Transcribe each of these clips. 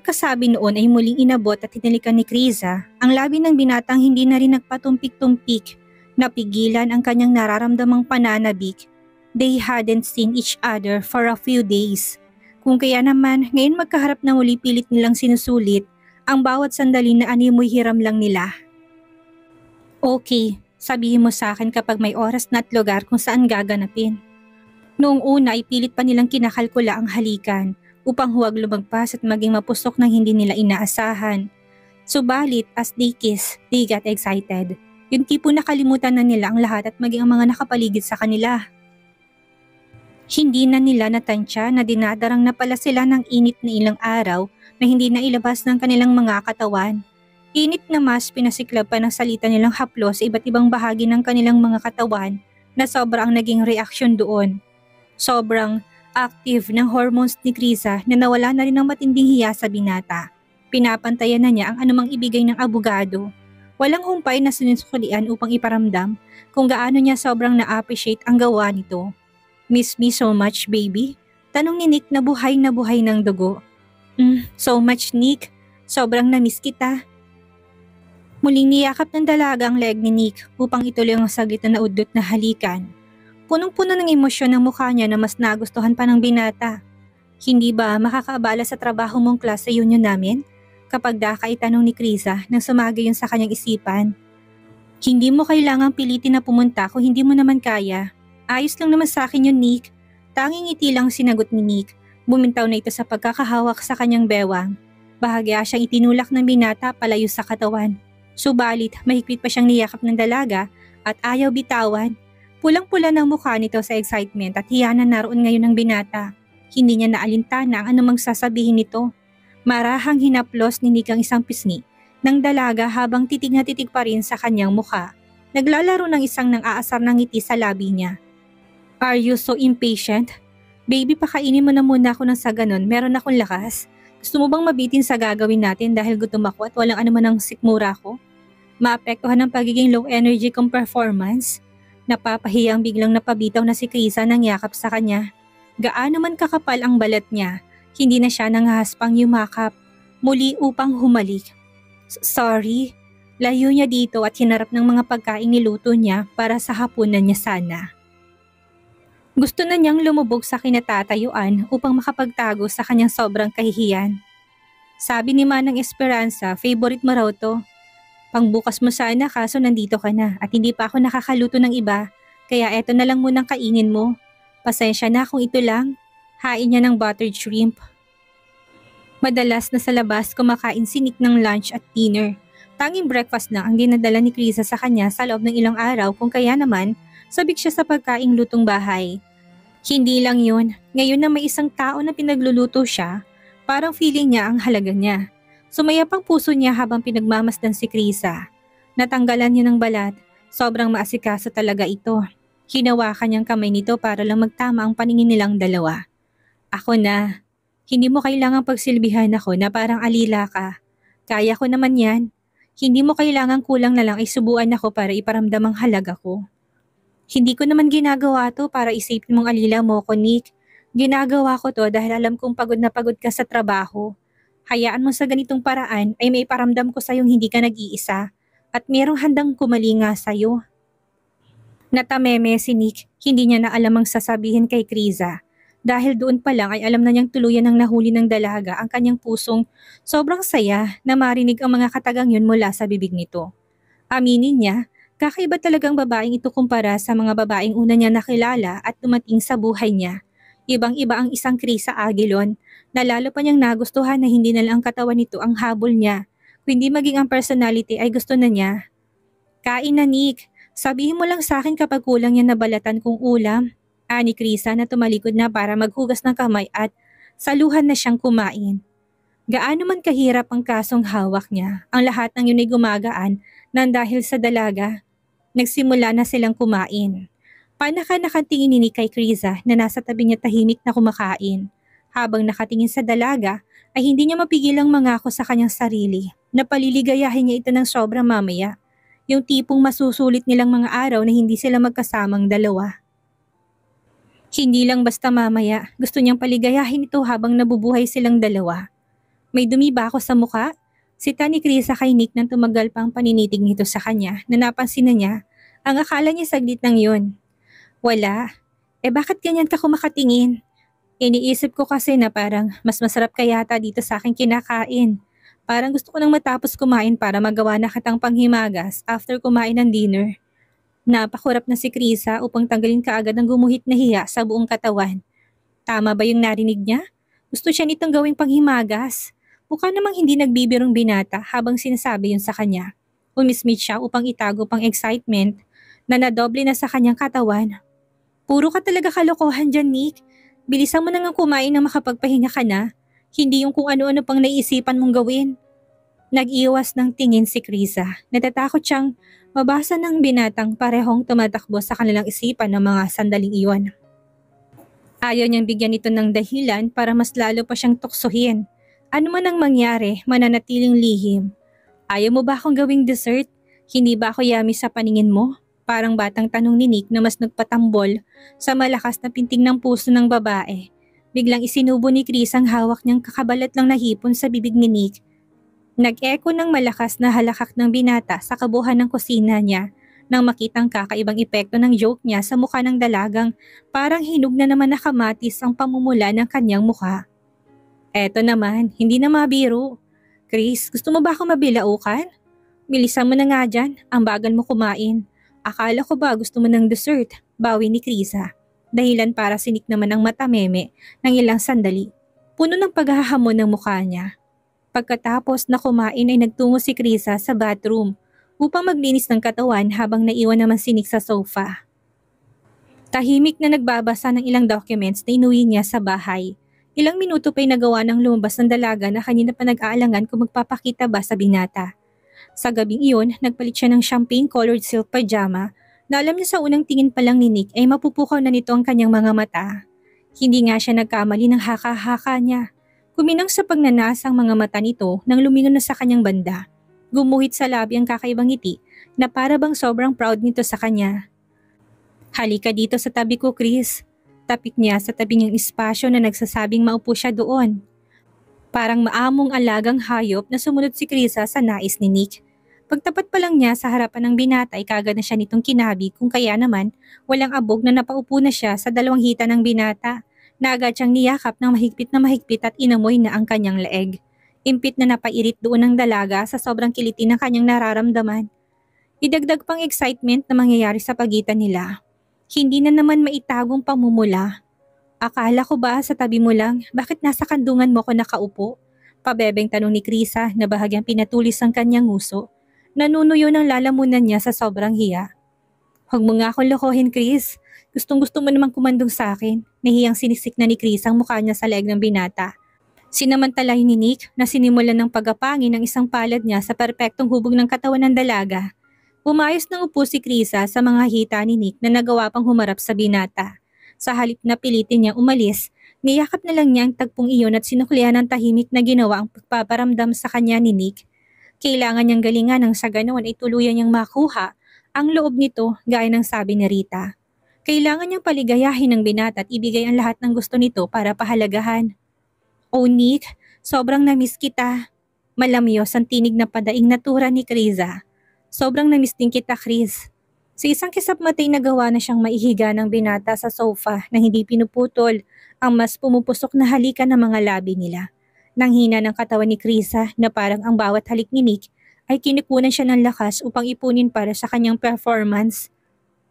pagkasabi noon ay muling inabot at hinalikan ni Kriza ang labi ng binatang hindi na rin nagpatumpik-tumpik. Napigilan ang kanyang nararamdamang pananabik. They hadn't seen each other for a few days. Kung kaya naman, ngayon magkaharap na muli pilit nilang sinusulit ang bawat sandali na animoy hiram lang nila. Okay, sabihin mo sa akin kapag may oras na at lugar kung saan gaganapin. Noong una ay pilit pa nilang kinakalkula ang halikan upang huwag lumagpas at maging mapusok ng hindi nila inaasahan. Subalit as they kiss, they got excited. Yung tipo nakalimutan na nila ang lahat at maging ang mga nakapaligid sa kanila. Hindi na nila natansya na dinadarang na pala sila ng init na ilang araw na hindi na ilabas ng kanilang mga katawan. Init na mas pinasiklab pa ng salita nilang haplos sa iba't ibang bahagi ng kanilang mga katawan na sobrang naging reaksyon doon. Sobrang active ng hormones ni Kriza na nawala na rin ng matinding hiya sa binata. Pinapantayan na niya ang anumang ibigay ng abogado. Walang humpay na sinusukulian upang iparamdam kung gaano niya sobrang na-appreciate ang gawa nito. Miss me so much, baby? Tanong ni Nick na buhay ng dugo. So much, Nick. Sobrang na-miss kita. Muling niyakap ng dalaga ang leg ni Nick upang ituloy ang saglit na naudlot na halikan. Punong-puno ng emosyon ang mukha niya na mas nagustuhan pa ng binata. Hindi ba makakaabala sa trabaho mong klase union namin? Kapag daka itanong ni Kriza nang sumagi yun sa kanyang isipan. Hindi mo kailangang pilitin na pumunta kung hindi mo naman kaya. Ayos lang naman sa akin yun, Nick. Tanging ngiti lang sinagot ni Nick. Bumintaw na ito sa pagkakahawak sa kanyang bewang. Bahagya siyang itinulak ng binata palayo sa katawan. Subalit mahigpit pa siyang niyakap ng dalaga at ayaw bitawan. Pulang-pula ng mukha nito sa excitement at hiya na naroon ngayon ng binata. Hindi niya naalintana ang anumang sasabihin nito. Marahang hinaplos ni Nick ang isang pisngi ng dalaga habang titig na titig pa rin sa kanyang mukha. Naglalaro ng isang nang-aasar ng ngiti sa labi niya. Are you so impatient? Baby, pakainin mo na muna ako ng sa ganon, meron akong lakas. Gusto mo bang mabitin sa gagawin natin dahil gutom ako at walang anuman ng sikmura ko? Maapektuhan ng pagiging low energy kong performance? Napapahiyang biglang napabitaw na si Kriza ng yakap sa kanya. Gaano man kakapal ang balat niya, hindi na siya nanghahaspang yumakap, muli upang humalik. Sorry, layo niya dito at hinarap ng mga pagkain niluto niya para sa hapunan niya sana. Gusto na niyang lumubog sa kinatatayuan upang makapagtago sa kanyang sobrang kahihiyan. Sabi ni Manang Esperanza, favorite mo raw to. Pangbukas mo sana kaso nandito ka na at hindi pa ako nakakaluto ng iba, kaya eto na lang munang kainin mo. Pasensya na kung ito lang. Hain niya ng buttered shrimp. Madalas na sa labas kumakain si Nick ng lunch at dinner. Tanging breakfast na ang dinadala ni Kriza sa kanya sa loob ng ilang araw kung kaya naman sabik siya sa pagkaing lutong bahay. Hindi lang yun, ngayon na may isang tao na pinagluluto siya, parang feeling niya ang halaga niya. Sumayap ang puso niya habang pinagmamasdan si Kriza. Natanggalan niya ng balat, sobrang maasikaso talaga ito. Hinawakan niyang kamay nito para lang magtama ang paningin nilang dalawa. Ako na, hindi mo kailangang pagsilbihan ako na parang alila ka. Kaya ko naman yan. Hindi mo kailangang kulang na lang ay subuan ako para iparamdam ang halaga ko. Hindi ko naman ginagawa to para isipin mong alila mo ko, Nick. Ginagawa ko to dahil alam kong pagod na pagod ka sa trabaho. Hayaan mo sa ganitong paraan ay may paramdam ko sa'yong hindi ka nag-iisa at mayroong handang kumalinga sa'yo. Natameme si Nick, hindi niya na alam ang sasabihin kay Kriza. Dahil doon pa lang ay alam na niyang tuluyan ng nahuli ng dalaga ang kanyang pusong sobrang saya na marinig ang mga katagang yun mula sa bibig nito. Aminin niya, kakaiba talagang babaeng ito kumpara sa mga babaeng una niya nakilala at dumating sa buhay niya. Ibang-iba ang isang Kriza Aguilon na lalo pa niyang nagustuhan na hindi na lang ang katawan nito ang habol niya, kundi maging ang personality ay gusto na niya. Kain na, Nick. Sabihin mo lang sa akin kapag kulang yan na balatan kong ulam. Ani Kriza na tumalikod na para maghugas ng kamay at saluhan na siyang kumain. Gaano man kahirap ang kasong hawak niya, ang lahat ng yun ay gumagaan nang dahil sa dalaga. Nagsimula na silang kumain. Panaka-nakatingin ni Nick kay Kriza na nasa tabi niya tahimik na kumakain. Habang nakatingin sa dalaga ay hindi niya mapigilang mangako sa kanyang sarili na paliligayahin niya ito ng sobra mamaya. Yung tipong masusulit nilang mga araw na hindi sila magkasamang dalawa. Hindi lang basta mamaya, gusto niyang paligayahin ito habang nabubuhay silang dalawa. May dumi ba ako sa mukha? Sita ni Krisa kay Nick nang tumagal pang paninitig nito sa kanya na napansin na niya ang akala niya saglit lang yun. Wala. Bakit ganyan ka kumakatingin? Iniisip ko kasi na parang mas masarap ka yata dito sa aking kinakain. Parang gusto ko nang matapos kumain para magawa na kitang panghimagas after kumain ng dinner. Napakurap na si Krisa upang tanggalin kaagad ang gumuhit na hiya sa buong katawan. Tama ba yung narinig niya? Gusto siya nitong gawing panghimagas. Mukha namang hindi nagbibirong binata habang sinasabi yun sa kanya. Umismit siya upang itago pang excitement na nadoble na sa kanyang katawan. Puro ka talaga kalokohan dyan, Nick. Bilisan mo na nga kumain na makapagpahinga ka na. Hindi yung kung ano-ano pang naiisipan mong gawin. Nag-iwas ng tingin si Krisa. Natatakot siyang mabasa ng binatang parehong tumatakbo sa kanilang isipan ng mga sandaling iyon. Ayaw niyang bigyan ito ng dahilan para mas lalo pa siyang tuksohin. Ano man ang mangyari, mananatiling lihim. Ayaw mo ba akong gawing dessert? Hindi ba ako yummy sa paningin mo? Parang batang tanong ni Nick na mas nagpatambol sa malakas na pinting ng puso ng babae. Biglang isinubo ni Chris ang hawak niyang kakabalat lang na hipon sa bibig ni Nick. Nag-echo ng malakas na halakak ng binata sa kabuhan ng kusina niya nang makitang kakaibang epekto ng joke niya sa mukha ng dalagang parang hinog na naman nakamatis ang pamumula ng kanyang mukha. Eto naman, hindi na mabiro. Chris, gusto mo ba akong mabilaukan? Bilisan mo na nga dyan, ang bagal mo kumain. Akala ko ba gusto mo ng dessert? Bawi ni Krisa. Dahilan para sinik naman ang mata meme ng ilang sandali. Puno ng paghahamon ng mukha niya. Pagkatapos na kumain ay nagtungo si Krisa sa bathroom upang maglinis ng katawan habang naiwan naman si Nick sa sofa. Tahimik na nagbabasa ng ilang documents na inuwi niya sa bahay. Ilang minuto pa'y nagawa ng lumabas ng dalaga na kanina pa nag-aalangan kung magpapakita ba sa binata. Sa gabing iyon, nagpalit siya ng champagne-colored silk pajama na alam niya sa unang tingin pa lang ni Nick ay mapupukaw na nito ang kanyang mga mata. Hindi nga siya nagkamali ng haka-haka niya. Kuminang sa pagnanasa ang mga mata nito nang lumingon na sa kanyang banda. Gumuhit sa labi ang kakaibang ngiti na para bang sobrang proud nito sa kanya. Halika dito sa tabi ko, Chris. Tapik niya sa tabi niyang espasyo na nagsasabing maupo siya doon. Parang maamong alagang hayop na sumunod si Krisa sa nais ni Nick. Pagtapat pa lang niya sa harapan ng binata ay kagad na siya nitong kinabi kung kaya naman walang abog na napaupo na siya sa dalawang hita ng binata na agad siyang niyakap ng mahigpit at inamoy na ang kanyang leeg. Impit na napairit doon ng dalaga sa sobrang kiliti ng kanyang nararamdaman. Idagdag pang excitement na mangyayari sa pagitan nila. Hindi na naman maitagong pamumula. Akala ko ba sa tabi mo lang, bakit nasa kandungan mo ko nakaupo? Pabebeng tanong ni Krisa na bahagyang pinatulis ang kanyang nguso. Nanunuyo ng lalamunan niya sa sobrang hiya. Huwag mo nga akong lokohin, Chris. Gustong-gusto mo namang kumandong sa akin. Nahiyang sinisik na ni Chris ang mukha niya sa leeg ng binata. Sinamantalahin ni Nick na sinimulan ng pagapangin ng isang palad niya sa perpektong hubog ng katawan ng dalaga. Umayos ng upo si Krisa sa mga hita ni Nick na nagawa pang humarap sa binata. Sa halip na pilitin niya umalis, niyakap na lang niya ang tagpong iyon at sinuklian ng tahimik na ginawa ang pagpaparamdam sa kanya ni Nick. Kailangan niyang galingan nang sa ganoon ay tuluyan niyang makuha ang loob nito gaya ng sabi ni Rita. Kailangan niyang paligayahin ng binata at ibigay ang lahat ng gusto nito para pahalagahan. Oh Nick, sobrang namiss kita. Malamyos ang tinig na padaing natura ni Krisa. Sobrang namiss din kita, Chris. Sa isang kisap matay nagawa na siyang maihiga ng binata sa sofa na hindi pinuputol ang mas pumupusok na halikan ng mga labi nila. Nang hina ng katawan ni Krisa na parang ang bawat halik ni Nick ay kinikunan siya ng lakas upang ipunin para sa kanyang performance.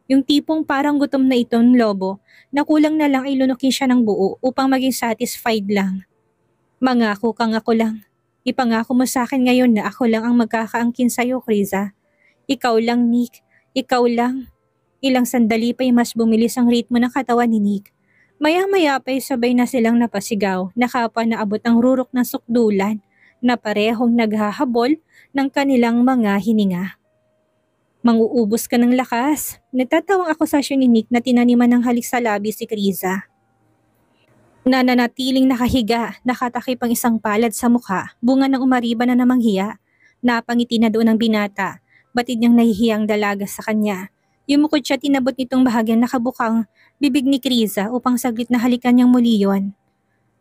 Yung tipong parang gutom na itong lobo na kulang na lang ay lunukin siya ng buo upang maging satisfied lang. Mangako kang ako lang. Ipangako mo sa akin ngayon na ako lang ang magkakaangkin sa'yo, Krisa. Ikaw lang, Nick. Ikaw lang. Ilang sandali pa'y mas bumilis ang ritmo ng katawan ni Nick. Maya-maya pa'y sabay na silang napasigaw na kapwa na abot ang rurok ng sukdulan na parehong naghahabol ng kanilang mga hininga. Manguubos ka ng lakas. Natatawang akusasyon ni Nick na tinaniman ng halik sa labi si Krisa. Nananatiling nakahiga, nakatakip ang isang palad sa mukha, bunga ng umariba na namang hiya. Napangiti na doon ang binata, batid niyang nahihiyang dalaga sa kanya. Yumukod siya tinabot nitong bahagyang nakabukang bibig ni Krisa upang saglit na halikan niyang muli yon.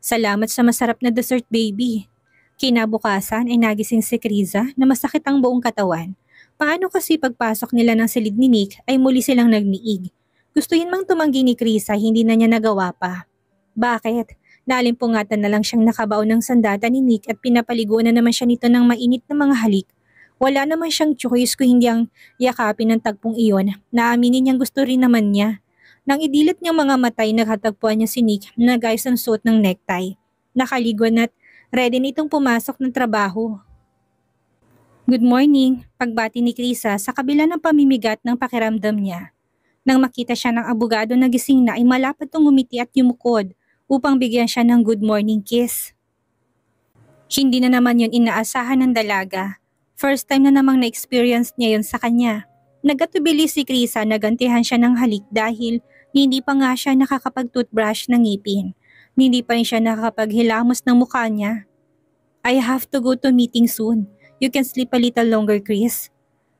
Salamat sa masarap na dessert, baby. Kinabukasan ay nagising si Kriza na masakit ang buong katawan. Paano kasi pagpasok nila ng silid ni Nick ay muli silang nagniig. Gustuhin mang tumanggi ni Kriza, hindi na niya nagawa pa. Bakit? Nalimpungatan na lang siyang nakabaon ng sandata ni Nick at pinapaliguan na naman siya nito ng mainit na mga halik. Wala naman siyang choice kung hindi ang yakapin ng tagpong iyon. Naaminin niyang gusto rin naman niya. Nang idilat niyang mga matay, naghatagpuan niya si Nick na nagayos ng suot ng necktie. Nakaligon at ready na itong pumasok ng trabaho. Good morning, pagbati ni Krisa sa kabila ng pamimigat ng pakiramdam niya. Nang makita siya ng abogado na gising na ay malapad tong ngumiti at yumukod upang bigyan siya ng good morning kiss. Hindi na naman yun inaasahan ng dalaga. First time na namang na-experience niya yun sa kanya. Nagatubili si Krisa na gantihan siya ng halik dahil hindi pa nga siya nakakapag-toothbrush ng ngipin. Hindi pa rin siya nakakapaghilamos ng mukha niya. I have to go to meeting soon. You can sleep a little longer, Chris.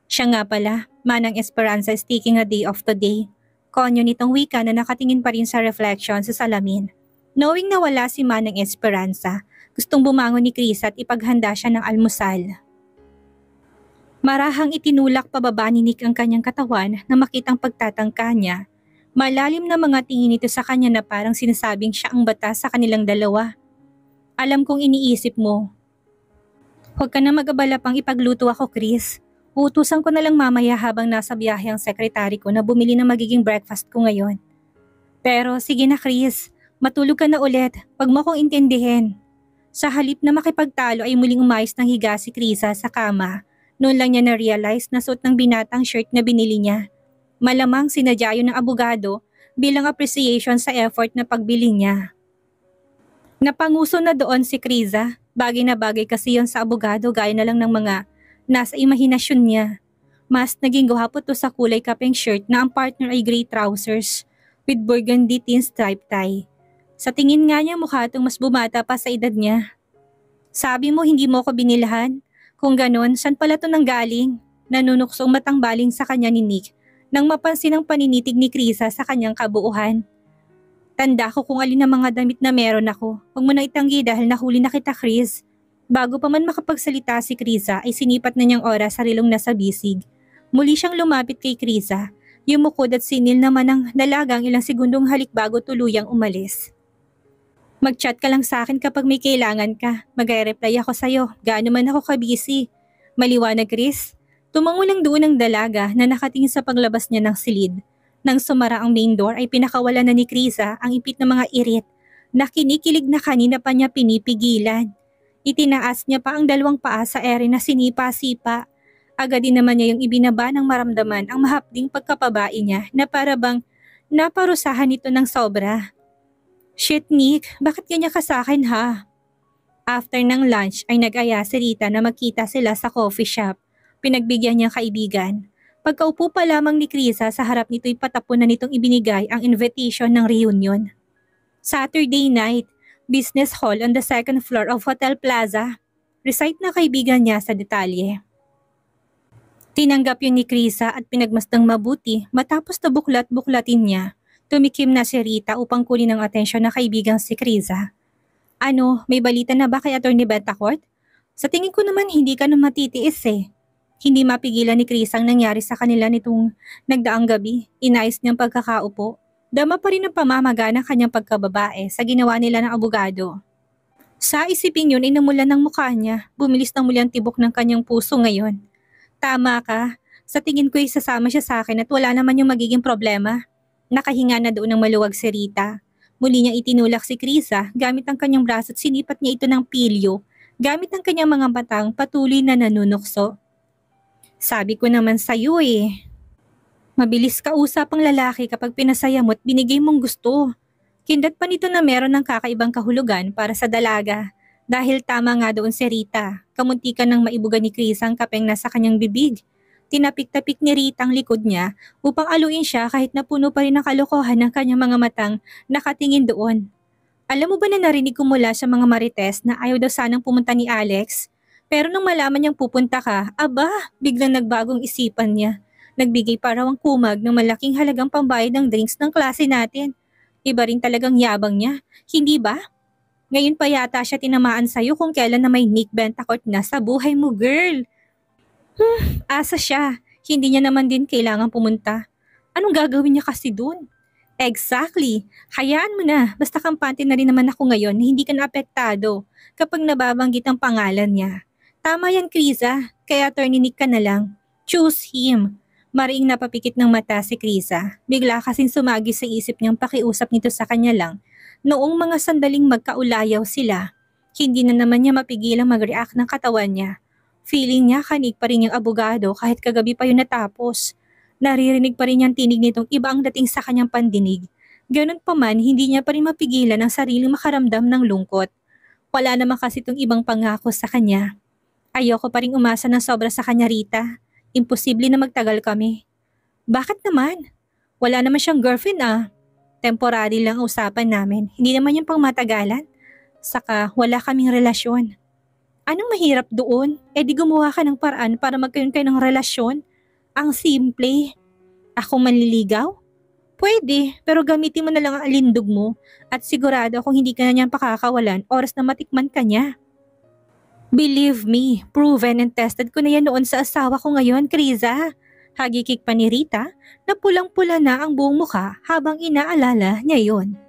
Siya nga pala, Manang Esperanza is taking a day off today. Konyo nitong wika na nakatingin pa rin sa reflection sa salamin. Knowing na wala si Manang Esperanza, gustong bumangon ni Chris at ipaghanda siya ng almusal. Marahang itinulak pababa ni Nick ang kanyang katawan na makitang pagtatangka niya. Malalim na mga tingin nito sa kanya na parang sinasabing siya ang bata sa kanilang dalawa. Alam kong iniisip mo. Huwag ka na mag-abala pang ipagluto ako, Chris. Uutusan ko na lang mamaya habang nasa biyahe ang sekretary ko na bumili ng magiging breakfast ko ngayon. Pero sige na, Chris. Matulog ka na ulit. Huwag mo akong intindihin. Sa halip na makipagtalo ay muling umayos ng higa si Krisa sa kama. Noon lang niya na-realize na suot ng binatang shirt na binili niya. Malamang sinadya yun ng abogado bilang appreciation sa effort na pagbili niya. Napanguso na doon si Krisa. Bagay na bagay kasi yon sa abogado gaya na lang ng mga nasa imahinasyon niya. Mas naging gwapo to sa kulay kapeng shirt na ang partner ay gray trousers with burgundy thin stripe tie. Sa tingin nga niya mukha itong mas bumata pa sa edad niya. Sabi mo hindi mo ko binilhan? Kung ganon, saan pala to nanggaling? Nanunuksong matang baling sa kanya ni Nick nang mapansin ang paninitig ni Krisa sa kanyang kabuuhan. Tanda ko kung alin ang mga damit na meron ako. Huwag mo na itanggi dahil nahuli na kita, Chris. Bago pa man makapagsalita si Krisa ay sinipat na niyang oras sa rilong nasa bisig. Muli siyang lumapit kay Krisa. Yumukod at sinil naman ang dalagang ilang segundong halik bago tuluyang umalis. Mag-chat ka lang sa akin kapag may kailangan ka. Mag-reply ako sa'yo. Gaano man ako ka-busy. Maliwanag, Chris. Tumango lang doon ang dalaga na nakatingin sa paglabas niya ng silid. Nang sumara ang main door ay pinakawalan na ni Krisa ang ipit ng mga irit na kinikilig na kanina pa niya pinipigilan. Itinaas niya pa ang dalawang paa sa ere na sinipa-sipa. Agad din naman niya yung ibinaba ng maramdaman ang mahapding pagkapabai niya na para bang naparusahan ito ng sobra. Shit, Nick, bakit ganyan ka sa akin ha? After ng lunch ay nag-aya si Rita na magkita sila sa coffee shop. Pinagbigyan niyang kaibigan. Pagkaupo pa lamang ni Krisa sa harap nito'y patapon na nitong ibinigay ang invitation ng reunion. Saturday night, business hall on the second floor of Hotel Plaza. Recite na kaibigan niya sa detalye. Tinanggap yun ni Krisa at pinagmasdang mabuti matapos na buklat-buklatin niya. Tumikim na si Rita upang kunin ang atensyon ng kaibigang si Krisa. Ano, may balita na ba kay Atty. Betancourt? Sa tingin ko naman hindi ka na matitiis eh. Hindi mapigilan ni Chris ang nangyari sa kanila nitong nagdaang gabi. Inayos niyang pagkakaupo. Dama pa rin ang pamamaga ng kanyang pagkababae sa ginawa nila ng abogado. Sa isipin yun ay namulan ng mukha niya. Bumilis ng muli ang tibok ng kanyang puso ngayon. Tama ka. Sa tingin ko isasama siya sa akin at wala naman yung magiging problema. Nakahinga na doon ng maluwag si Rita. Muli niyang itinulak si Krisa gamit ang kanyang braso at sinipat niya ito ng pilyo. Gamit ang kanyang mga batang patuloy na nanunukso. Sabi ko naman sa'yo eh. Mabilis kausap ang lalaki kapag pinasaya mo at binigay mong gusto. Kindat pa nito na meron ng kakaibang kahulugan para sa dalaga. Dahil tama nga doon si Rita. Kamuntikan ng maibuga ni Chris ang kapeng nasa kanyang bibig. Tinapik-tapik ni Rita ang likod niya upang aluin siya kahit napuno pa rin ang kalokohan ng kanyang mga matang nakatingin doon. Alam mo ba na narinig ko mula sa mga marites na ayaw daw sanang pumunta ni Alex? Pero nung malaman niyang pupunta ka, aba, biglang nagbagong isipan niya. Nagbigay pa raw ang kumag ng malaking halagang pambayad ng drinks ng klase natin. Iba rin talagang yabang niya, hindi ba? Ngayon pa yata siya tinamaan sa'yo kung kailan na may Nick Bentacourt na sa buhay mo, girl. Asa siya. Hindi niya naman din kailangan pumunta. Anong gagawin niya kasi dun? Exactly. Hayaan mo na. Basta kampante na rin naman ako ngayon na hindi ka naapektado kapag nababanggit ang pangalan niya. Tama yan, Krisa. Kaya Attorney Nick ka na lang. Choose him. Mariing napapikit ng mata si Krisa. Bigla kasing sumagi sa isip niyang pakiusap nito sa kanya lang. Noong mga sandaling magkaulayaw sila, hindi na naman niya mapigilang mag-react ng katawan niya. Feeling niya kanig pa rin yung abogado kahit kagabi pa yun natapos. Naririnig pa rin niyang tinig nitong iba ang dating sa kanyang pandinig. Ganun pa man, hindi niya pa rin mapigilan ang sariling makaramdam ng lungkot. Wala naman kasi itong ibang pangako sa kanya. Ayoko pa rin umasa ng sobra sa kanya, Rita. Imposible na magtagal kami. Bakit naman? Wala naman siyang girlfriend Temporary lang ang usapan namin. Hindi naman yung pangmatagalan. Saka wala kaming relasyon. Anong mahirap doon? Di gumawa ka ng paraan para magkaroon kayo ng relasyon? Ang simple. Ako manliligaw? Pwede, pero gamitin mo na lang ang alindog mo at sigurado kung hindi ka na niyang pakakawalan oras na matikman ka niya. Believe me, proven and tested ko na yan noon sa asawa ko ngayon, Kriza. Hagikik pa ni Rita na pulang-pula na ang buong mukha habang inaalala niya yon.